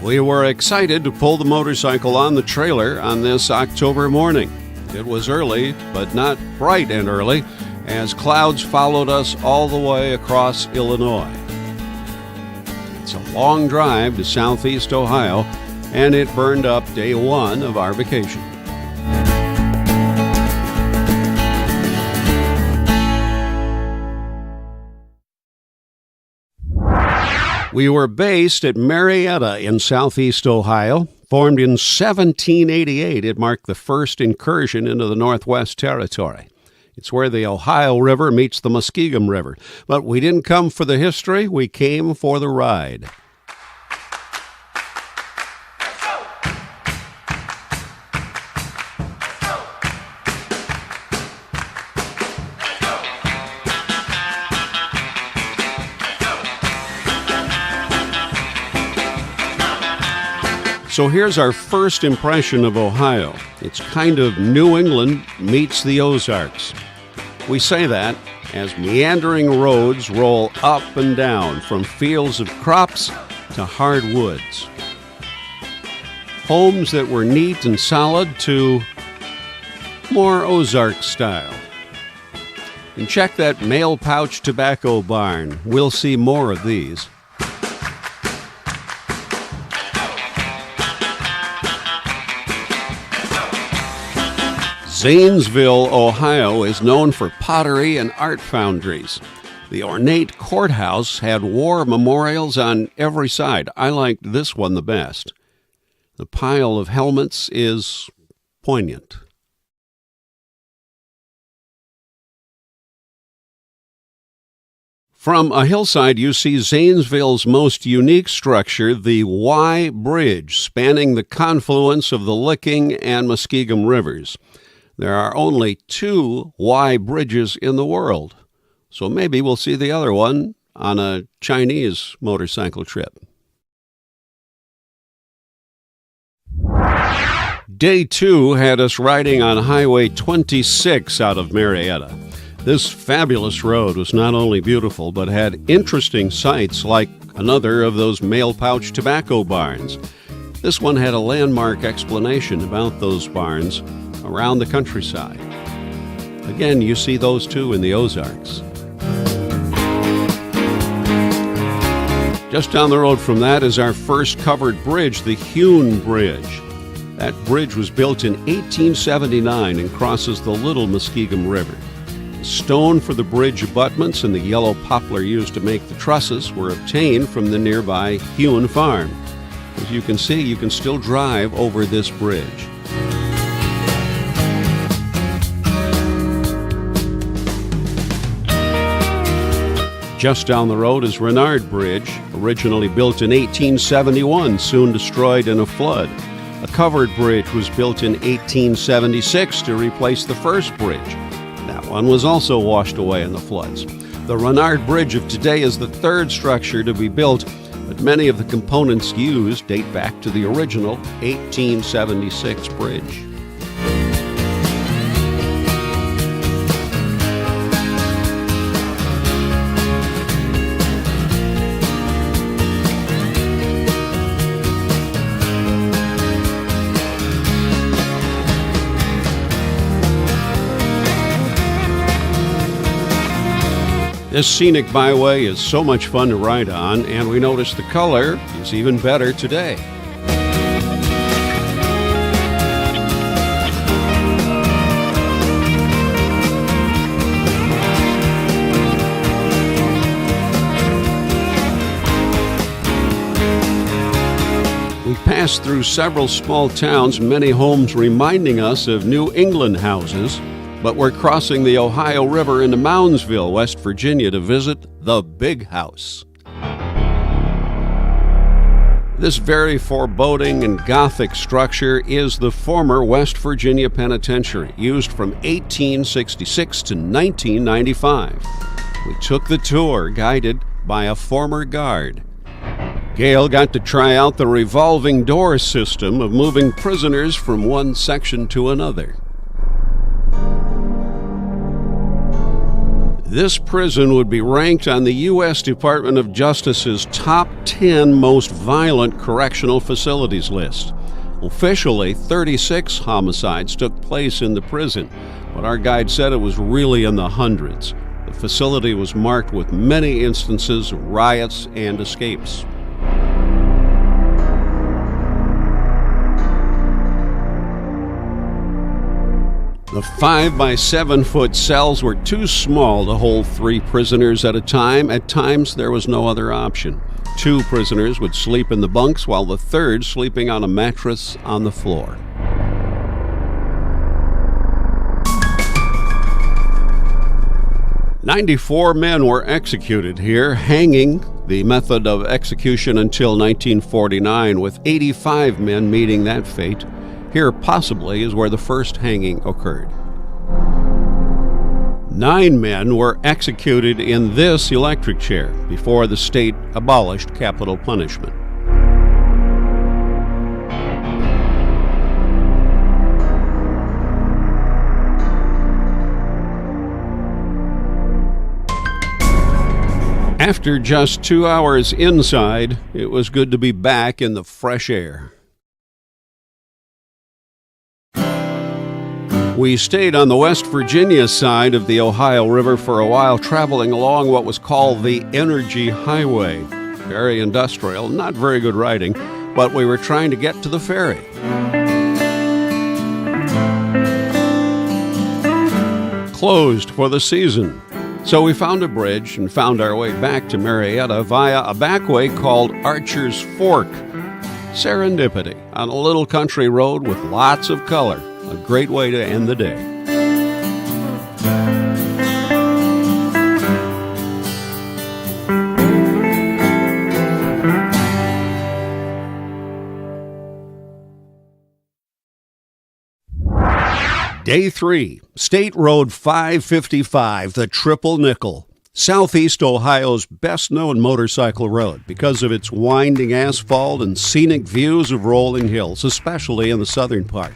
We were excited to pull the motorcycle on the trailer on this October morning. It was early, but not bright and early, as clouds followed us all the way across Illinois. It's a long drive to Southeast Ohio, and it burned up day one of our vacation. We were based at Marietta in Southeast Ohio. Formed in 1788, it marked the first incursion into the Northwest Territory. It's where the Ohio River meets the Muskingum River. But we didn't come for the history, we came for the ride. So here's our first impression of Ohio. It's kind of New England meets the Ozarks. We say that as meandering roads roll up and down from fields of crops to hardwoods. Homes that were neat and solid to more Ozark style. And check that mail pouch tobacco barn. We'll see more of these. Zanesville, Ohio is known for pottery and art foundries. The ornate courthouse had war memorials on every side. I liked this one the best. The pile of helmets is poignant. From a hillside, you see Zanesville's most unique structure, the Y Bridge, spanning the confluence of the Licking and Muskingum rivers. There are only 2 Y bridges in the world, so maybe we'll see the other one on a Chinese motorcycle trip. Day 2 had us riding on Highway 26 out of Marietta. This fabulous road was not only beautiful, but had interesting sights like another of those mail pouch tobacco barns. This one had a landmark explanation about those barns around the countryside. Again, you see those two in the Ozarks. Just down the road from that is our first covered bridge, the Hune Bridge. That bridge was built in 1879 and crosses the Little Muskingum River. The stone for the bridge abutments and the yellow poplar used to make the trusses were obtained from the nearby Hune Farm. As you can see, you can still drive over this bridge. Just down the road is Renard Bridge, originally built in 1871, soon destroyed in a flood. A covered bridge was built in 1876 to replace the first bridge. That one was also washed away in the floods. The Renard Bridge of today is the third structure to be built, but many of the components used date back to the original 1876 bridge. This scenic byway is so much fun to ride on, and we notice the color is even better today. We passed through several small towns, many homes reminding us of New England houses. But we're crossing the Ohio River into Moundsville, West Virginia, to visit the Big House. This very foreboding and Gothic structure is the former West Virginia Penitentiary, used from 1866 to 1995. We took the tour, guided by a former guard. Gail got to try out the revolving door system of moving prisoners from one section to another. This prison would be ranked on the U.S. Department of Justice's top 10 most violent correctional facilities list. Officially, 36 homicides took place in the prison, but our guide said it was really in the hundreds. The facility was marked with many instances of riots and escapes. The 5-by-7-foot cells were too small to hold 3 prisoners at a time. At times, there was no other option. 2 prisoners would sleep in the bunks, while the third sleeping on a mattress on the floor. "94 men were executed here, hanging the method of execution until 1949, with 85 men meeting that fate. Here possibly is where the first hanging occurred. 9 men were executed in this electric chair before the state abolished capital punishment. After just 2 hours inside, it was good to be back in the fresh air. We stayed on the West Virginia side of the Ohio River for a while, traveling along what was called the Energy Highway. Very industrial, not very good riding, but we were trying to get to the ferry. Closed for the season. So we found a bridge and found our way back to Marietta via a backway called Archer's Fork. Serendipity on a little country road with lots of color. A great way to end the day. Day 3, State Road 555, the Triple Nickel. Southeast Ohio's best-known motorcycle road because of its winding asphalt and scenic views of rolling hills, especially in the southern part.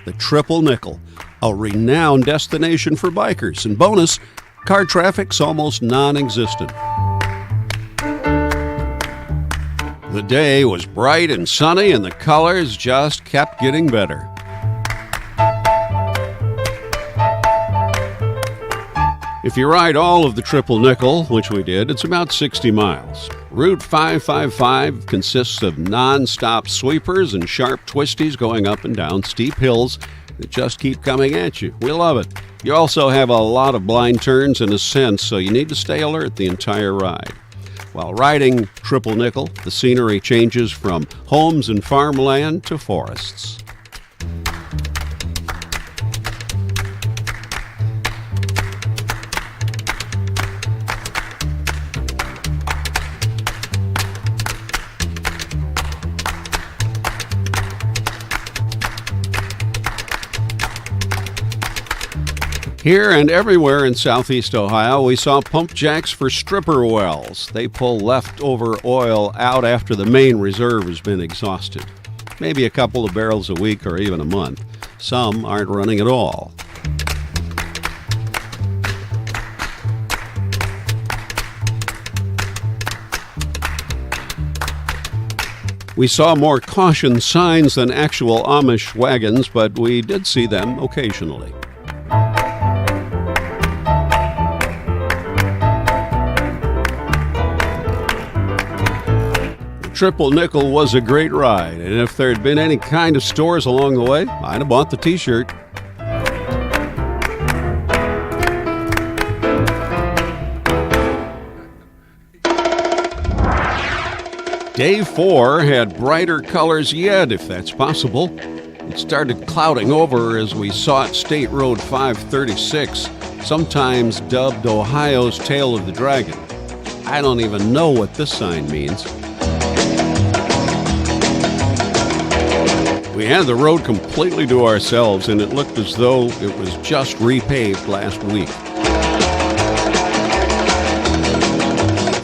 The Triple Nickel, a renowned destination for bikers, and bonus, car traffic's almost non-existent. The day was bright and sunny, and the colors just kept getting better. If you ride all of the Triple Nickel, which we did, it's about 60 miles. Route 555 consists of non-stop sweepers and sharp twisties going up and down steep hills that just keep coming at you. We love it. You also have a lot of blind turns and ascents, so you need to stay alert the entire ride. While riding Triple Nickel, the scenery changes from homes and farmland to forests. Here and everywhere in southeast Ohio, we saw pump jacks for stripper wells. They pull leftover oil out after the main reserve has been exhausted. Maybe a couple of barrels a week or even a month. Some aren't running at all. We saw more caution signs than actual Amish wagons, but we did see them occasionally. Triple Nickel was a great ride, and if there had been any kind of stores along the way, I'd have bought the t-shirt. Day 4 had brighter colors yet, if that's possible. It started clouding over as we sought State Road 536, sometimes dubbed Ohio's Tail of the Dragon. I don't even know what this sign means. We had the road completely to ourselves, and it looked as though it was just repaved last week.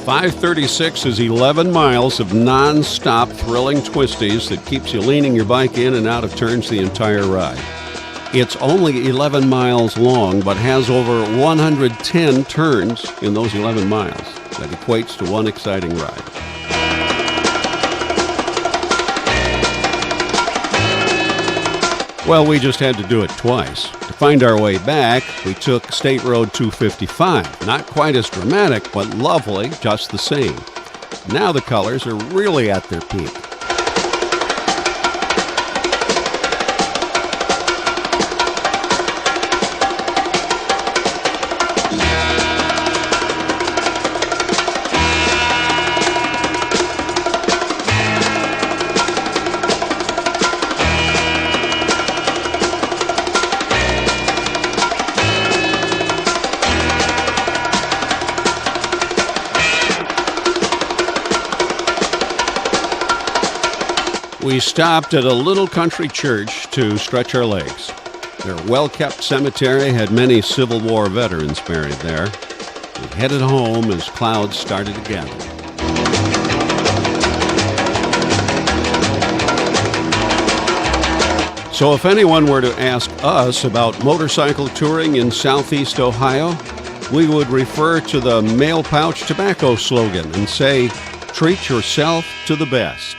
536 is 11 miles of non-stop thrilling twisties that keeps you leaning your bike in and out of turns the entire ride. It's only 11 miles long, but has over 110 turns in those 11 miles. That equates to one exciting ride. Well, we just had to do it twice. To find our way back, we took State Road 255. Not quite as dramatic, but lovely just the same. Now the colors are really at their peak. We stopped at a little country church to stretch our legs. Their well-kept cemetery had many Civil War veterans buried there. We headed home as clouds started to gather. So if anyone were to ask us about motorcycle touring in Southeast Ohio, we would refer to the Mail Pouch Tobacco slogan and say, "Treat yourself to the best."